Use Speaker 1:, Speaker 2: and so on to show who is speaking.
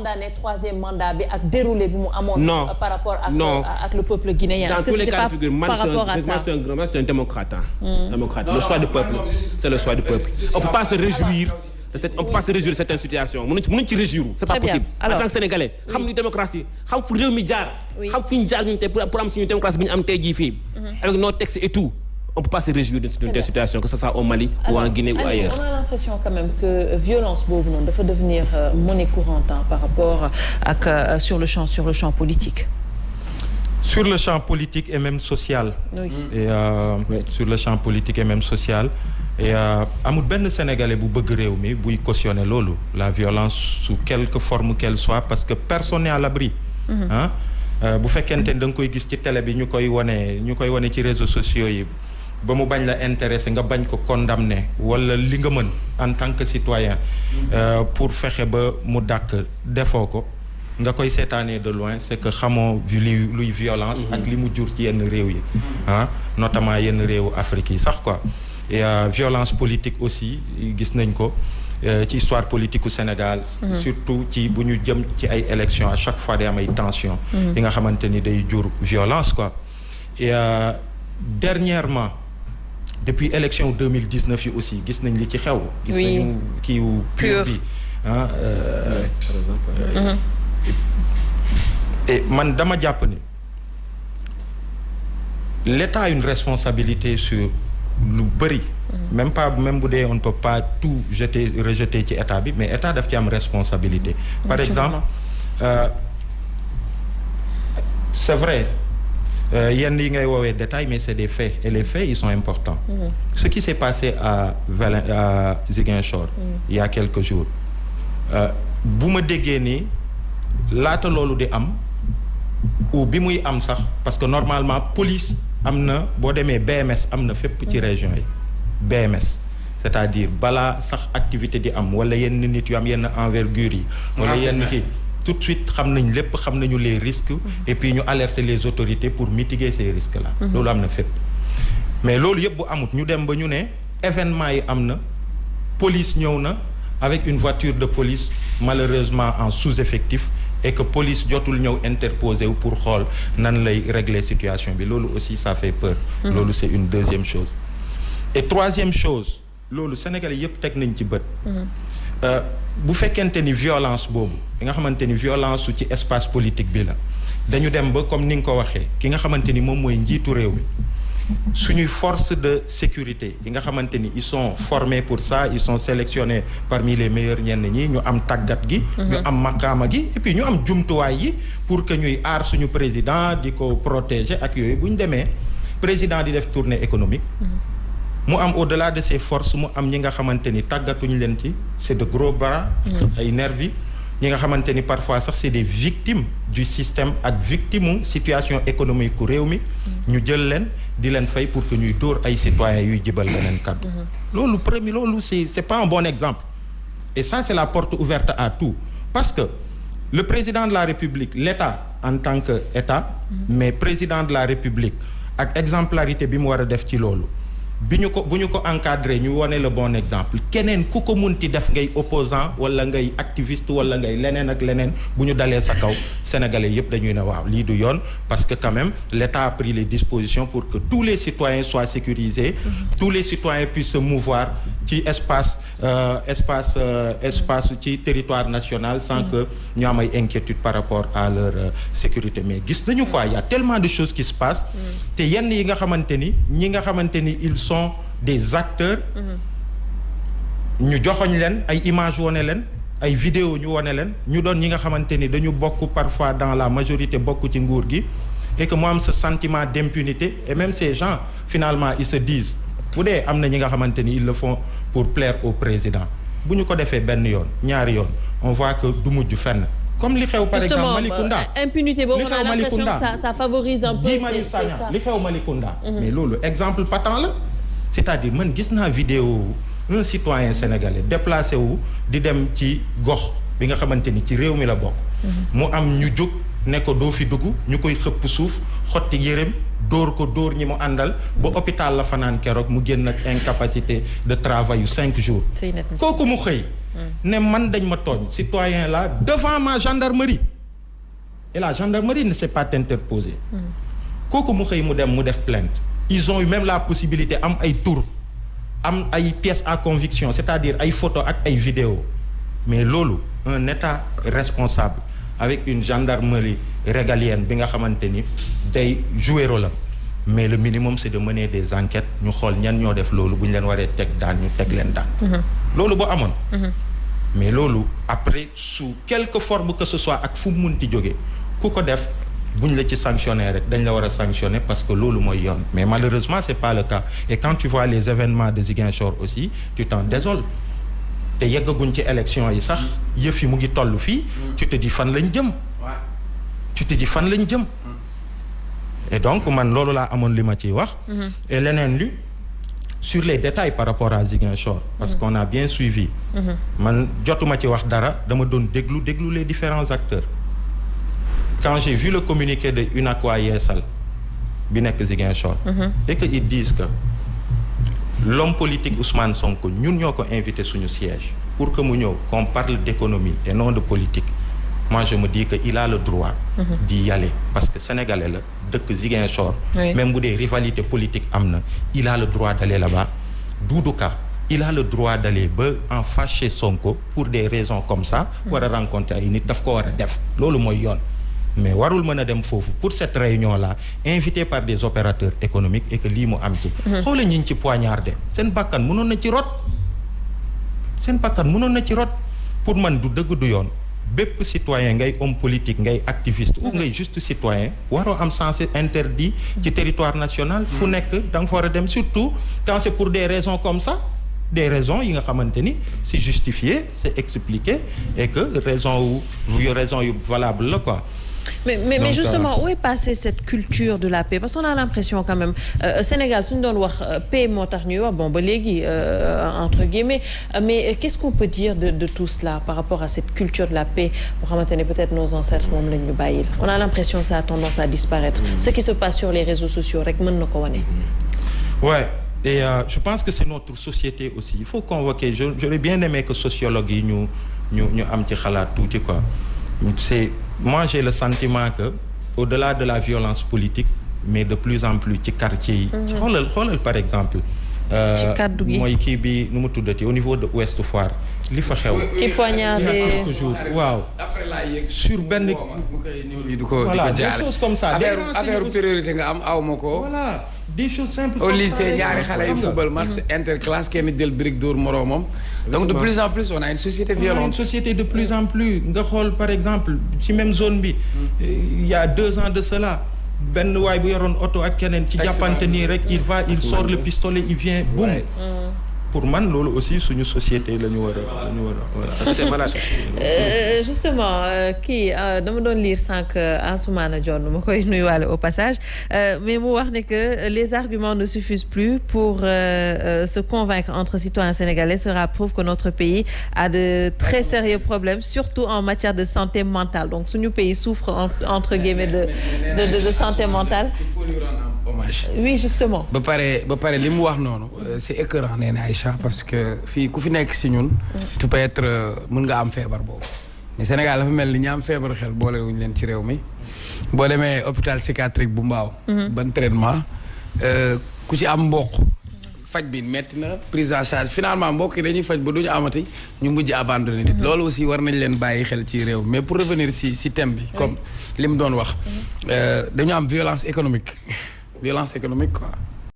Speaker 1: condamné troisième mandat bi ak déroulé bi mu amoon.
Speaker 2: non
Speaker 1: par rapport ak le peuple guinéen.
Speaker 2: dans tous les cas de figure man c'est un démocrate. Démocrate. Le choix du peuple c'est le choix du peuple. On peut pas se réjouir de certaines situations mënuñ ci réjouir. C'est pas possible. En tant que Sénégalais xam ni démocratie xam fu réew mi jaar. xam fi ñu jaar ñun tey pour am suñu démocratie bi ñu am tey jii fii. avec nos textes et tout. On peut pas se réjouir d'une telle situation, que ce soit au Mali ou en Guinée ou ailleurs.
Speaker 1: On a l'impression quand même que violence boobu noonu dafa devenir monnaie courante par rapport ak sur le champ politique.
Speaker 3: Sur le champ politique et même social.
Speaker 1: Oui.
Speaker 3: Et sur le champ politique et même social. Et amul benn Sénégalais bu bëgg réew mi buy cautionner loolu la violence sous quelque forme qu'elle soit parce que personne n'est à l'abri. Bu fekkente ni da nga koy gis ci télé bi ñu koy wane ci réseaux sociaux yi. ba mu bañ la intéressé nga bañ ko condamné wala li nga mën en tant que citoyen pour fexe ba mu dàkk defoo ko nga koy seetaanee de loin c'est que xamoo luy violence ak li mu jur ci yenn réew yi notamment yenn réewu Afrique yi sax quoi et violence politique aussi gis nañ ko ci histoire politique u Sénégal surtout ci bu ñu jëm ci ay élections à chaque fois day am ay tensions yi nga xamante ni day jur violence quoi et dernièrement depuis élection 2019 yi aussi gis nañ li ci xew. gis nañu kiiwu pur bi et man dama jàpp ni l'État a une responsabilité sur lu bëri. même bu dee on ne peut pas tout rejeter ci État bi mais État daf ci am responsabilité. par exemple c'est vrai. yenn yi ngay woowee détail mais c'est des faits et les faits ils sont importants. Ce qui s'est passé à Ziguinchor il y a quelques jours bu ma déggee ni laata loolu di am ou bi muy am sax parce que normalement police am na boo demee BMS am na fépp ci région yi BMS c'est-à-dire balaa sax activité di am wala yenn nit yu am yenn envergure yi wala yenn kii tout de suite xam nañ lépp xam nañu les risques et puis ñu alerter les autorités pour mitiguer ces risques là loolu am na fépp mais loolu yëpp bu amut ñu dem ba ñu ne événement yi am na police ñëw na avec une voiture de police malheureusement en sous-effectif et que police jotul ñëw interposer wu pour xool nan lay régler situation bi loolu aussi ça fait peur loolu c'est une deuxième chose et troisième chose loolu Sénégalais yëpp teg nañ ci bët bu fekkente ni violence boobu nga xamante ni violence su ci espace politique bi la dañu dem ba comme ni nga ko waxee ki nga xamante ni moom mooy njiitu réew mi suñuy force de sécurité yi nga xamante ni ils sont formés pour ça ils sont sélectionnés parmi les meilleurs ñenn ñi ñu am tàggat gi ñu am maqaama gi et puis ñu am jumtuwaay yi pour que ñuy aar suñu président di ko protéger ak yooyu bu ñu demee président di def tournée économique mu am au-delà de ces forces mu am ñi nga xamante ni tàggatuñu leen ci c'est de gros bras ay nervis ñi nga xamante ni parfois sax c'est des victimes du système ak victime situation économique ku réew mi ñu jël leen di leen fay pour que ñuy dóor ay citoyens yuy jibal beneen kàddu loolu c'est pas un bon exemple et ça c'est la porte ouverte à tout parce que le président de la République l'État en tant que État mais président de la République ak exemplarité bi mu war a def ci loolu bu ñu ko encadré ñu wone le bon exemple keneen ku ko munti def ngay opposant wala ngay activiste wala ngay leneen ak leneen bu ñu dalee sa kaw sénégalais yëpp dañuy ne waaw lii du yoon parce que quand même l'État a pris les dispositions pour que tous les citoyens soient sécurisés tous les citoyens puissent se mouvoir ci espace ci territoire national sans que ñu am ay inquiétudes par rapport à leur sécurité mais gis nañu quoi il y a tellement de choses qui se passent te yenn yi nga xamante ni ñi nga xamante ni ils sont des acteurs ñu joxoñ leen ay images wone leen ay vidéos ñu wone leen ñu doon ñi nga xamante ni dañu bokk parfois dans la majorité bokk ci nguur gi et que mu am ce sentiment d'impunité et même ces gens finalement ils se disent bu dee am na ñi nga xamante ni ils le font pour plaire au président bu ñu ko defee benn yoon ñaari yoon on voit que du mujj fenn comme li xew par exemple Malicounda
Speaker 1: impunité boobu on a l'impression que ça favorise un peu
Speaker 3: li xew Malicounda mais loolu exemple patent la c'est-à-dire man gis naa vidéo un citoyen sénégalais déplacé wu di dem ci gox bi nga xamante ni ci réew mi la bokk mu am ñu jóg ne ko doo fi dugg ñu koy xëpp suuf xotti yërëm dóor ñi mu àndal ba hôpital la fanaan keroog mu génn ak incapacité de travail yu 5 jours kooku mu xëy ne man dañ ma tooñ citoyen là devant ma gendarmerie et la gendarmerie ne s'est pas interposée kooku mu xëy mu dem mu def plainte ils ont eu même la possibilité am ay tour am ay pièces à conviction c'est-à-dire ay photos ak ay vidéos mais loolu un état responsable avec une gendarmerie régalienne bi nga xamante ni day jouer rôle mais le minimum c'est de mener des enquêtes ñu xool ñan ñoo def loolu bu ñu leen waree teg daan ñu teg leen daan loolu boo amoon mais loolu après sous quelque forme que ce soit ak fu mu munti jógee ku ko def buñ la ci sanctionner rek dañ la war a sanctionner parce que loolu mooy yoon mais malheureusement c'est pas le cas et quand tu vois les événements de Ziguinchor aussi tu t'en désoles te yeggaguñ ci élection yi sax yëf yi mu ngi toll fii tu te dis fan lañ jëm et donc man loolu laa amoon li ma ciy wax et leneen li sur les détails par rapport à Ziguinchor parce qu'on a bien suivi man jotuma ci wax dara dama doon déglu les différents acteurs quand j'ai vu le communiqué de UNACOIS Yeesal bi nekk Ziguinchor et que ils disent que l'homme politique Ousmane Sonko ñun ñoo ko invité suñu siège pour que mu ñëw qu'on parle d'économie et non de politique moi je me dis que il a le droit d'y aller parce que sénégalais la dëkk Ziguinchor même bu dee rivalité politique am na il a le droit d'aller là-bas Doudou Ka il a le droit d'aller ba en face chez Sonko pour des raisons comme ça war a rencontrer ay nit daf ko war a def loolu mooy yoon mais warul mën a dem foofu pour cette réunion là invité par des opérateurs économiques et que lii mu am ci xoola ñi ci poignardé seen bakkan mënoon na ci rot pour man du dëgg du yoon bépp citoyen ngay homme politique ngay activiste ou ngay juste citoyen waroo am sens interdit ci territoire national fu nekk da nga fa war a dem surtout quand c'est pour des raisons comme ça des raisons yi nga xamante ni c'est justifié c'est expliqué et que raison yu valable la quoi.
Speaker 1: Mais donc, justement où est passée cette culture de la paix parce qu'on a l'impression quand même Sénégal suñu doon wax paix moo tax ñuy wax bon ba léegi entre guillemets mais qu'est-ce qu'on peut dire de tout cela par rapport à cette culture de la paix boo xamante ne peut-être nos ancêtres moom lañ ñu bàyyil on a l'impression que ça a tendance à disparaître ce qui se passe sur les réseaux sociaux rek mën na ko wane.
Speaker 3: Ouais. Et je pense que c'est notre société aussi il faut convoquer j'aurais bien aimé que sociologue yi ñu am ci xalaat tuuti quoi c'est moi j'ai le sentiment que au-delà de la violence politique mais de plus en plus ci quartier yi xoolal par exemple mooy kii bi nu mu tuddati au niveau de Ouest Foire li fa xew
Speaker 1: ci poignardé
Speaker 3: toujours waaw sur benn voilà des choses comme ça
Speaker 4: affaire priorité nga am aw ma ko
Speaker 3: voilà des choses simples
Speaker 4: au lycée ñaari xale yu football match interclasse kenn jël brique dóor moroomam donc de plus en plus on a une société violente
Speaker 3: on a une société de plus en plus nga xool par exemple ci même zone bi il y a 2 ans de cela benn waay bu yoroon oto ak keneen ci jàppante nii rek il sort le pistolet il vient boum pour man loolu aussi suñu société la ñu war a voilà.
Speaker 1: Justement kii dama doon lire sànq Ansoumana Dione ma koy nuyuwaale au passage mais mu wax ne que les arguments ne suffisent plus pour se convaincre entre citoyens sénégalais. Cela prouve que notre pays a de très sérieux problèmes surtout en matière de santé mentale donc suñu pays souffre entre guillemets de santé mentale. Oui justement.
Speaker 4: ba pare li mu wax noonu c'est écœurant nee na Aïcha parce que fii ku fi nekk si ñun. tu peux être mën nga am feebar boobu. mais Sénégal dafa mel ni ñi am feebaru xel boole wuñu leen ci réew mi boo demee hôpital psychiatrique bu Mbao. ban traitement ku ci am mboq. faj bi metti na prise en charge finalement mbokk yi dañuy faj ba duñu amati ñu mujj abandonné nit loolu aussi war nañ leen bàyyi xel ci réew mais pour revenir si thème bi comme li mu doon wax dañu am violence économique quoi